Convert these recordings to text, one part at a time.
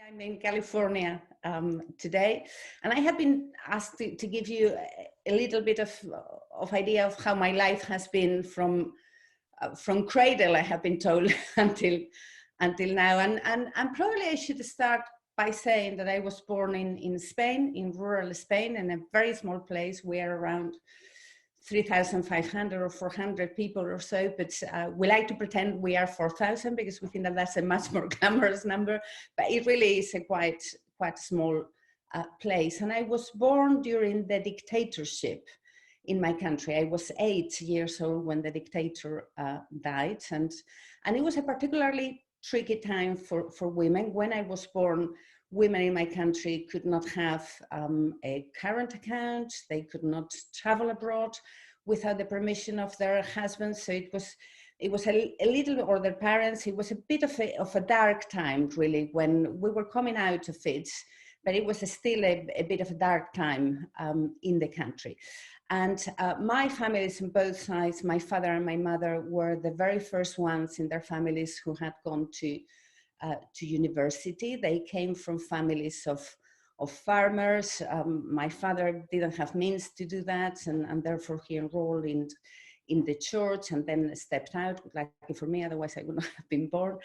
I'm in California today, and I have been asked to give you a little bit of idea of how my life has been from cradle, I have been told, until now. And probably I should start by saying that I was born in Spain, in rural Spain, in a very small place. We are around 3,500 or 400 people or so, but we like to pretend we are 4,000 because we think that that's a much more glamorous number, but it really is a quite small place. And I was born during the dictatorship in my country. I was 8 years old when the dictator died, and it was a particularly tricky time for women. When I was born, women in my country could not have a current account. They could not travel abroad without the permission of their husbands. So it was a little, or their parents, it was a bit of a dark time, really, when we were coming out of it, but it was still a bit of a dark time in the country. And my families on both sides, my father and my mother, were the very first ones in their families who had gone to university. They came from families of farmers. My father didn't have means to do that, and therefore he enrolled in the church and then stepped out. Lucky for me, otherwise I would not have been born.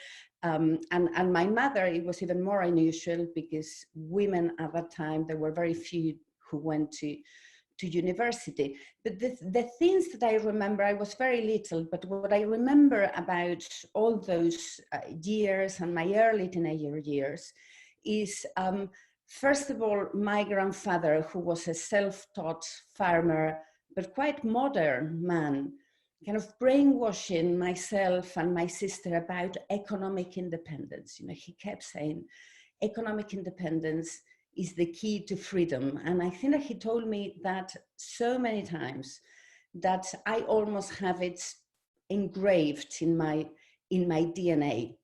And my mother, it was even more unusual because women at that time, there were very few who went to university. But the things that I remember, I was very little, but what I remember about all those years and my early teenager years is, first of all, my grandfather, who was a self-taught farmer, but quite modern man, kind of brainwashing myself and my sister about economic independence. You know, he kept saying, economic independence is the key to freedom. And I think that he told me that so many times that I almost have it engraved in my DNA.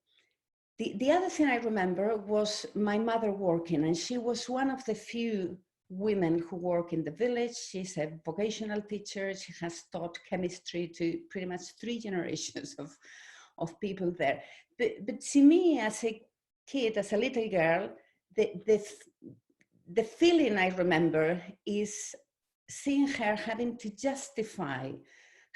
The other thing I remember was my mother working, and she was one of the few women who work in the village. She's a vocational teacher. She has taught chemistry to pretty much 3 generations of people there. But to me, as a kid, as a little girl, the feeling I remember is seeing her having to justify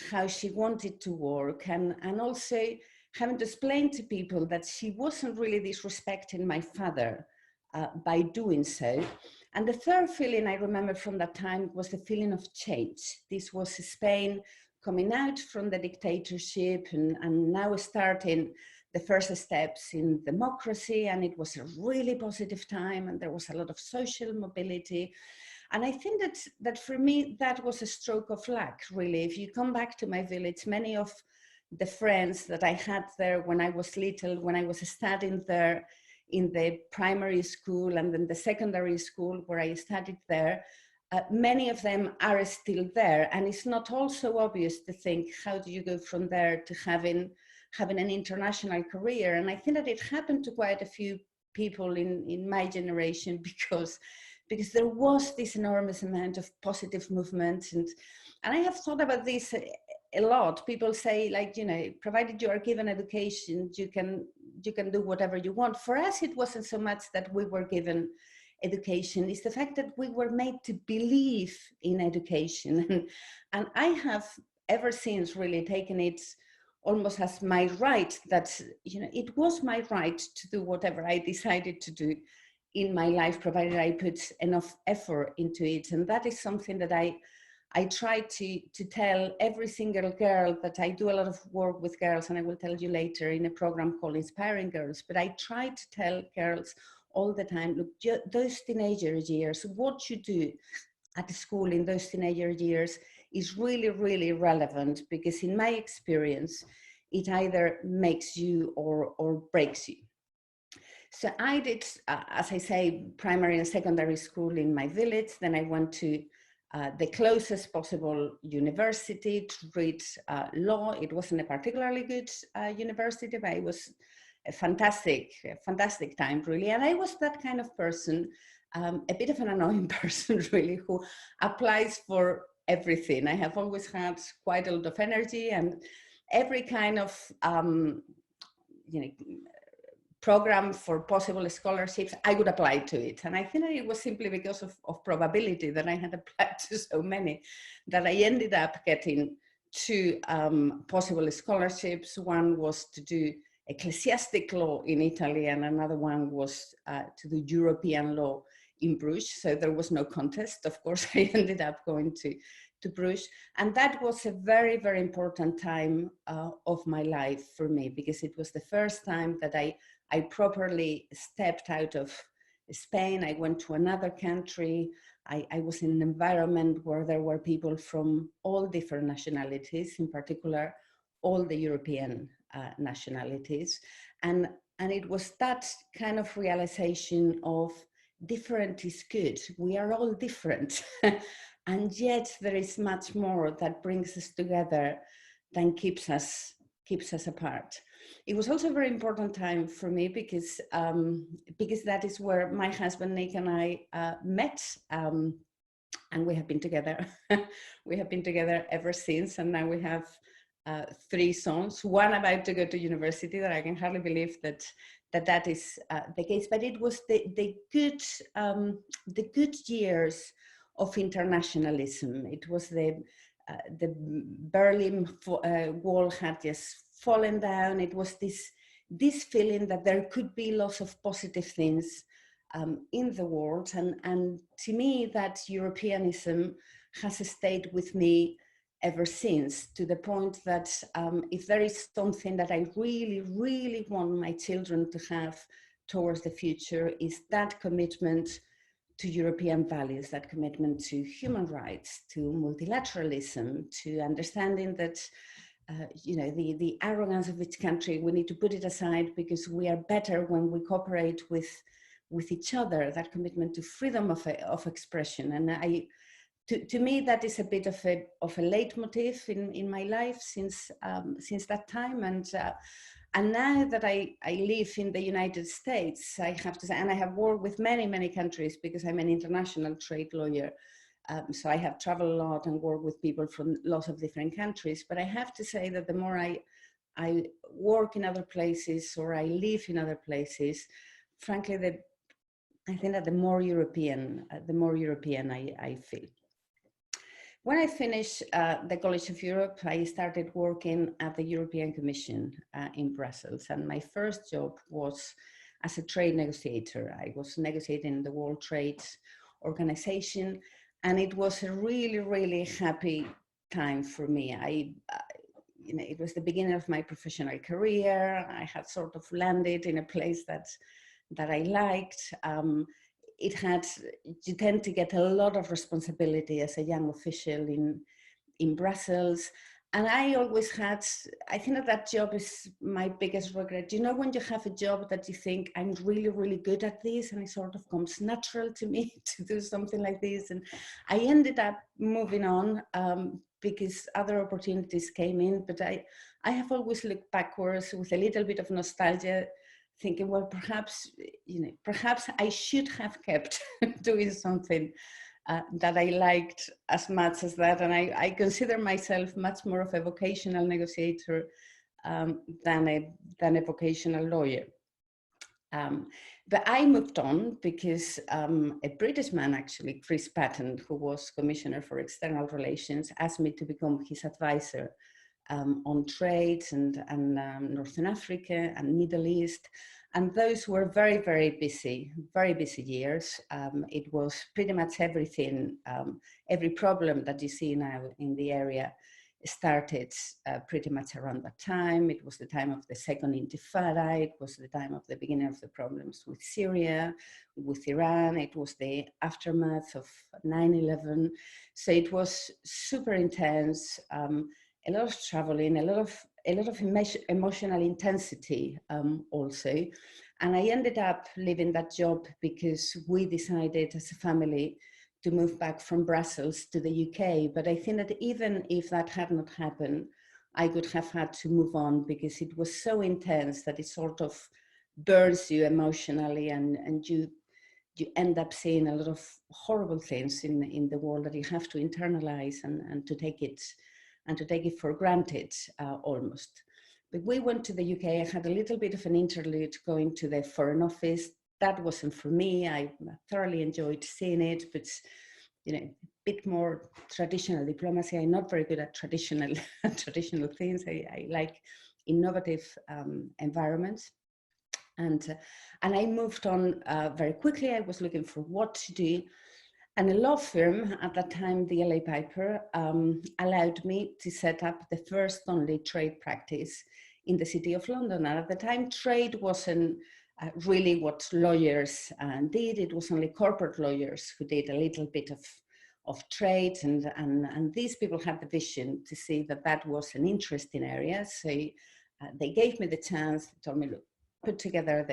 how she wanted to work, and also having to explain to people that she wasn't really disrespecting my father by doing so. And the third feeling I remember from that time was the feeling of change. This was Spain coming out from the dictatorship and now starting the first steps in democracy, and it was a really positive time, and there was a lot of social mobility. And I think that for me, that was a stroke of luck, really. If you come back to my village, many of the friends that I had there when I was little, when I was studying there in the primary school and then the secondary school where I studied there, many of them are still there. And it's not also obvious to think, how do you go from there to having an international career? And I think that it happened to quite a few people in my generation because there was this enormous amount of positive movement. And I have thought about this a lot. People say, like, you know, provided you are given education, you can do whatever you want. For us, it wasn't so much that we were given education, it's the fact that we were made to believe in education. And I have ever since really taken it almost as my right, that, you know, it was my right to do whatever I decided to do in my life, provided I put enough effort into it. And that is something that I try to tell every single girl, that I do a lot of work with girls, and I will tell you later in a program called Inspiring Girls, but I try to tell girls all the time, look, those teenager years, what you do at school in those teenager years is really, really relevant, because in my experience, it either makes you or breaks you. So I did, as I say, primary and secondary school in my village. Then I went to the closest possible university to read law. It wasn't a particularly good university, but it was a fantastic time, really. And I was that kind of person, a bit of an annoying person, really, who applies for everything. I have always had quite a lot of energy, and every kind of program for possible scholarships, I would apply to it. And I think that it was simply because of probability that I had applied to so many that I ended up getting two possible scholarships. One was to do ecclesiastic law in Italy, and another one was to do European law in Bruges. So there was no contest. Of course, I ended up going to Bruges. And that was a very, very important time of my life for me, because it was the first time that I properly stepped out of Spain. I went to another country. I was in an environment where there were people from all different nationalities, in particular, all the European nationalities. And it was that kind of realization of different is good. We are all different. And yet there is much more that brings us together than keeps us apart. It was also a very important time for me because that is where my husband Nick and I met, and we have been together. We have been together ever since, and now we have 3 sons. One about to go to university, that I can hardly believe that is the case. But it was the good years of internationalism. It was the Berlin Wall had just fallen down. It was this feeling that there could be lots of positive things in the world, and to me that Europeanism has stayed with me ever since, to the point that if there is something that I really, really want my children to have towards the future, is that commitment to European values, that commitment to human rights, to multilateralism, to understanding that the arrogance of each country, we need to put it aside, because we are better when we cooperate with each other. That commitment to freedom of expression, and to me that is a bit of a leitmotif in my life since that time. And now that I live in the United States, I have to say, and I have worked with many, many countries because I'm an international trade lawyer. So I have traveled a lot and worked with people from lots of different countries. But I have to say that the more I work in other places or I live in other places, frankly, I think that the more European I feel. When I finished the College of Europe, I started working at the European Commission in Brussels. And my first job was as a trade negotiator. I was negotiating the World Trade Organization. And it was a really, really happy time for me. It was the beginning of my professional career. I had sort of landed in a place that I liked. You tend to get a lot of responsibility as a young official in Brussels. And I always I think that job is my biggest regret. When you have a job that you think, I'm really, really good at this, and it sort of comes natural to me to do something like this. And I ended up moving on because other opportunities came in. But I have always looked backwards with a little bit of nostalgia, thinking, well, perhaps I should have kept doing something that I liked as much as that. And I consider myself much more of a vocational negotiator than a vocational lawyer. But I moved on because a British man, actually, Chris Patton, who was Commissioner for External Relations, asked me to become his advisor on trade and Northern Africa and Middle East. And those were very, very busy years. It was pretty much everything, every problem that you see now in the area started pretty much around that time. It was the time of the Second Intifada. It was the time of the beginning of the problems with Syria, with Iran. It was the aftermath of 9/11. So it was super intense. A lot of traveling, a lot of emotional intensity also. And I ended up leaving that job because we decided as a family to move back from Brussels to the UK. But I think that even if that had not happened, I would have had to move on, because it was so intense that it sort of burns you emotionally, and you end up seeing a lot of horrible things in the world that you have to internalize and to take it for granted almost. But we went to the UK. I had a little bit of an interlude going to the Foreign Office. That wasn't for me. I thoroughly enjoyed seeing it, but a bit more traditional diplomacy. I'm not very good at traditional things. I like innovative environments. And I moved on very quickly. I was looking for what to do. And a law firm at that time, the LA Piper, allowed me to set up the first only trade practice in the City of London. And at the time, trade wasn't really what lawyers did. It was only corporate lawyers who did a little bit of trade. And these people had the vision to see that that was an interesting area. So they gave me the chance, told me, look, put together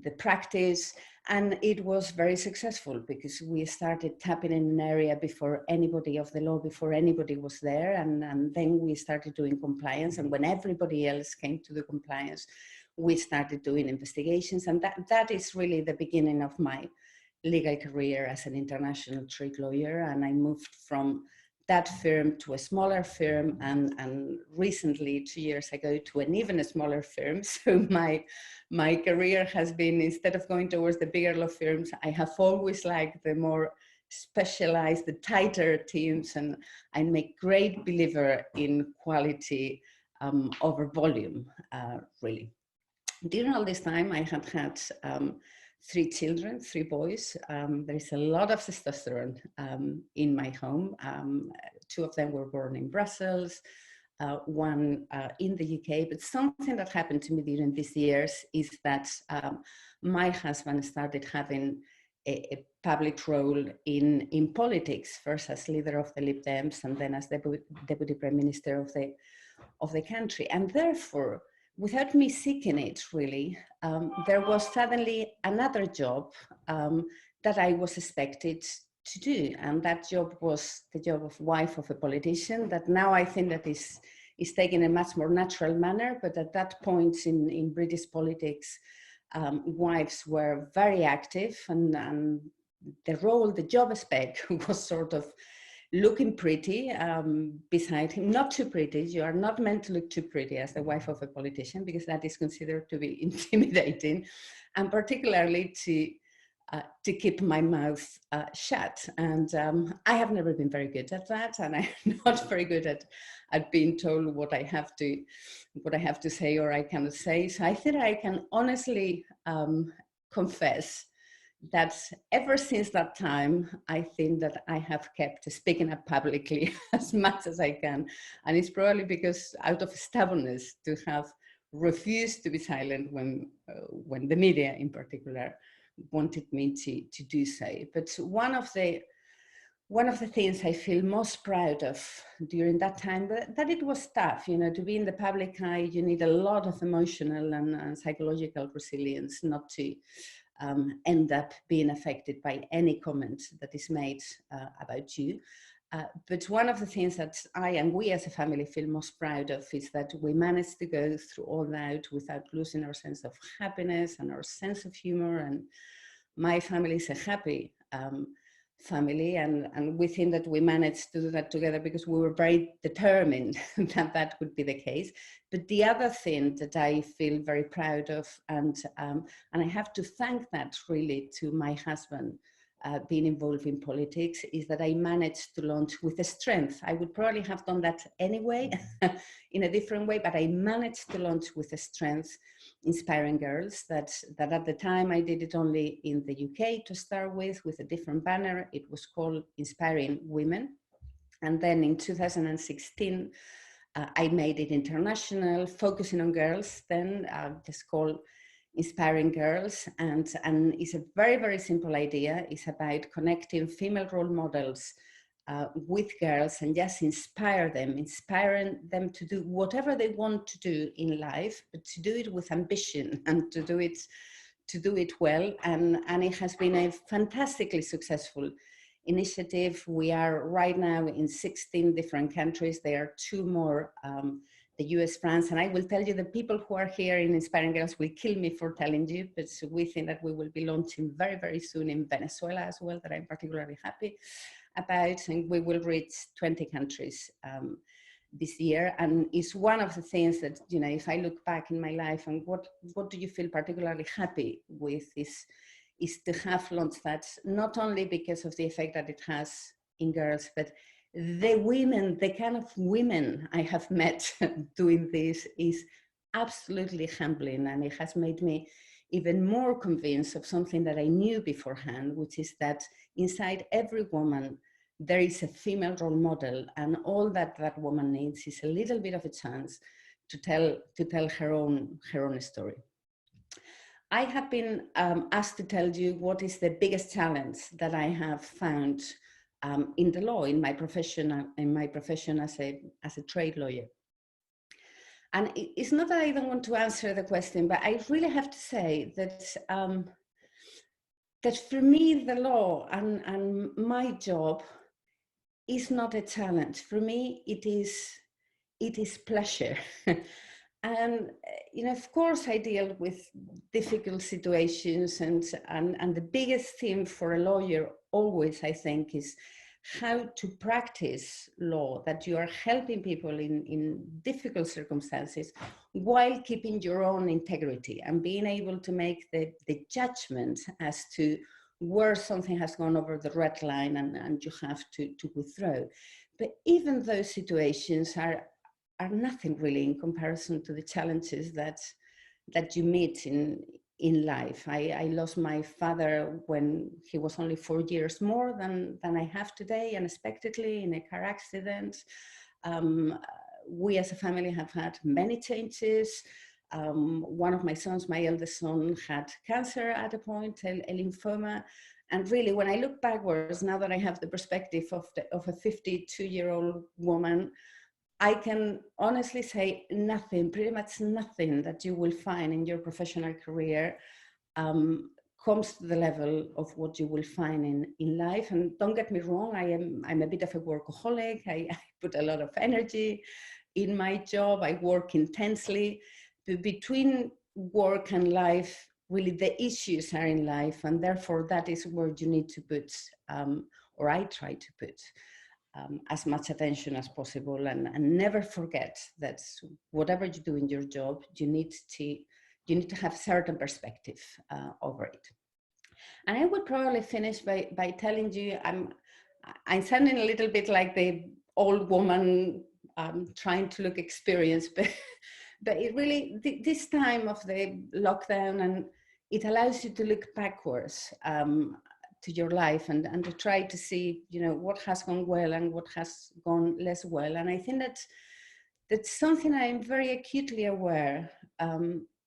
the practice, and it was very successful because we started tapping in an area before anybody of the law, before anybody was there, and then we started doing compliance, and when everybody else came to do compliance, we started doing investigations, and that is really the beginning of my legal career as an international trade lawyer. And I moved from that firm to a smaller firm, and recently, 2 years ago, to an even smaller firm. So my career has been, instead of going towards the bigger law firms, I have always liked the more specialized, the tighter teams, and I'm a great believer in quality over volume, really. During all this time, I had 3 children, 3 boys. There is a lot of testosterone in my home. 2 of them were born in Brussels, 1 in the UK. But something that happened to me during these years is that my husband started having a public role in politics, first as leader of the Lib Dems and then as deputy prime minister of the country. And therefore, without me seeking it, really, there was suddenly another job that I was expected to do. And that job was the job of wife of a politician, that now I think that is taken in a much more natural manner. But at that point in British politics, wives were very active, and the job spec was sort of looking pretty beside him. Not too pretty. You are not meant to look too pretty as the wife of a politician, because that is considered to be intimidating, and particularly to keep my mouth shut. And I have never been very good at that, and I'm not very good at being told what I have to say or I cannot say. So I think I can honestly confess that ever since that time, I think that I have kept speaking up publicly as much as I can. And it's probably because out of stubbornness to have refused to be silent when the media in particular wanted me to do so. But one of the things I feel most proud of during that time, that it was tough, to be in the public eye. You need a lot of emotional and psychological resilience not to end up being affected by any comment that is made about you. But one of the things that I and we as a family feel most proud of is that we managed to go through all that without losing our sense of happiness and our sense of humor. And my family is a happy family, and we think that we managed to do that together because we were very determined that would be the case. But the other thing that I feel very proud of, and I have to thank that really to my husband being involved in politics, is that I managed to launch with a strength. I would probably have done that anyway in a different way, but I managed to launch with a strength, Inspiring Girls, that at the time I did it only in the UK to start with a different banner. It was called Inspiring Women. And then in 2016, I made it international, focusing on girls, then just called Inspiring Girls. And it's a very, very simple idea. It's about connecting female role models with girls and just inspiring them to do whatever they want to do in life, but to do it with ambition and to do it well. And it has been a fantastically successful initiative. We are right now in 16 different countries. There are 2 more, the US, France, and I will tell you, the people who are here in Inspiring Girls will kill me for telling you, but we think that we will be launching very, very soon in Venezuela as well, that I'm particularly happy about, and we will reach 20 countries this year, and it's one of the things that, you know, if I look back in my life and what do you feel particularly happy with is to have launched that, not only because of the effect that it has in girls, but the women, the kind of women I have met doing this is absolutely humbling, and it has made me even more convinced of something that I knew beforehand, which is that inside every woman there is a female role model, and all that that woman needs is a little bit of a chance to tell her own story. I have been asked to tell you what is the biggest challenge that I have found in the law, in my profession as a trade lawyer. And it's not that I don't want to answer the question, but I really have to say that that for me, the law and my job is not a challenge. For me, it is pleasure. And, you know, of course, I deal with difficult situations, and the biggest theme for a lawyer always, I think, is how to practice law, that you are helping people in difficult circumstances while keeping your own integrity and being able to make the judgment as to where something has gone over the red line and you have to withdraw. But even those situations are nothing really in comparison to the challenges that you meet in life. I lost my father when he was only 4 years more than I have today, unexpectedly in a car accident. We as a family have had many changes. One of my sons, my eldest son, had cancer at a point, a lymphoma. And really, when I look backwards, now that I have the perspective of a 52-year-old woman, I can honestly say nothing, pretty much nothing that you will find in your professional career comes to the level of what you will find in life. And don't get me wrong, I'm a bit of a workaholic. I put a lot of energy in my job. I work intensely. But between work and life, really the issues are in life, and therefore that is where you need to put, or I try to put, as much attention as possible, and never forget that whatever you do in your job, you need to have a certain perspective over it. And I would probably finish by telling you, I'm sounding a little bit like the old woman trying to look experienced, but it really, this time of the lockdown, and it allows you to look backwards to your life and to try to see, you know, what has gone well and what has gone less well. And I think that's something I'm very acutely aware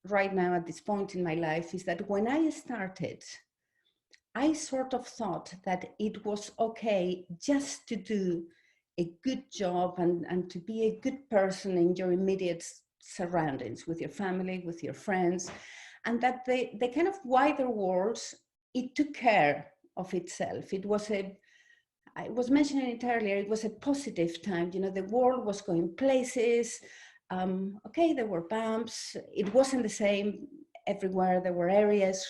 right now at this point in my life, is that when I started, I sort of thought that it was okay just to do a good job and to be a good person in your immediate surroundings, with your family, with your friends, and that the kind of wider world, it took care of itself. It was I was mentioning it earlier, it was a positive time. You know, the world was going places. Okay, there were bumps. It wasn't the same everywhere. There were areas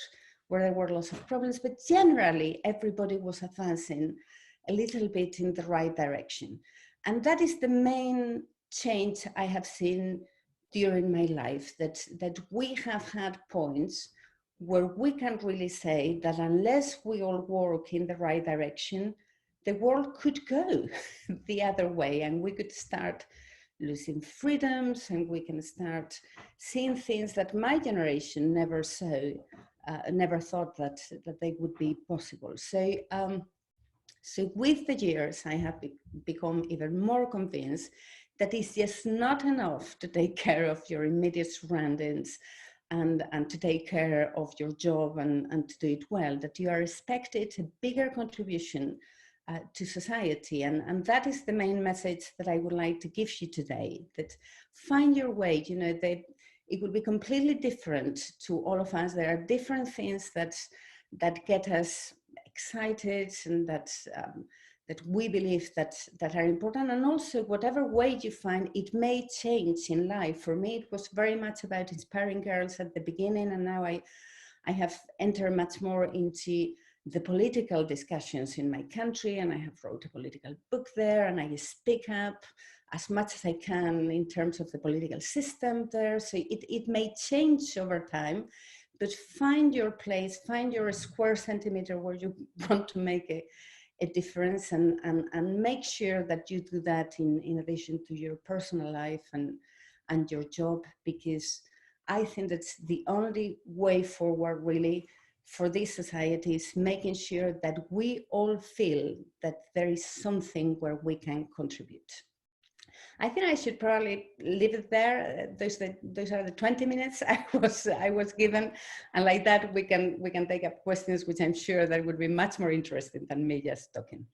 where there were lots of problems, but generally everybody was advancing a little bit in the right direction. And that is the main change I have seen during my life, that we have had points where we can really say that unless we all work in the right direction, the world could go the other way, and we could start losing freedoms, and we can start seeing things that my generation never saw, never thought that they would be possible. So, so with the years, I have become even more convinced that it's just not enough to take care of your immediate surroundings and to take care of your job and to do it well, that you are expected a bigger contribution to society. And that is the main message that I would like to give you today, that find your way. You know, that it will be completely different to all of us. There are different things that get us excited, and that we believe that are important. And also, whatever way you find, it may change in life. For me, it was very much about inspiring girls at the beginning, and now I have entered much more into the political discussions in my country, and I have wrote a political book there, and I speak up as much as I can in terms of the political system there. So it may change over time, but find your place, find your square centimeter where you want to make a difference, and make sure that you do that in addition to your personal life and your job, because I think that's the only way forward really for this society, is making sure that we all feel that there is something where we can contribute. I think I should probably leave it there. Those are the 20 minutes I was given, and like that we can take up questions, which I'm sure that would be much more interesting than me just talking.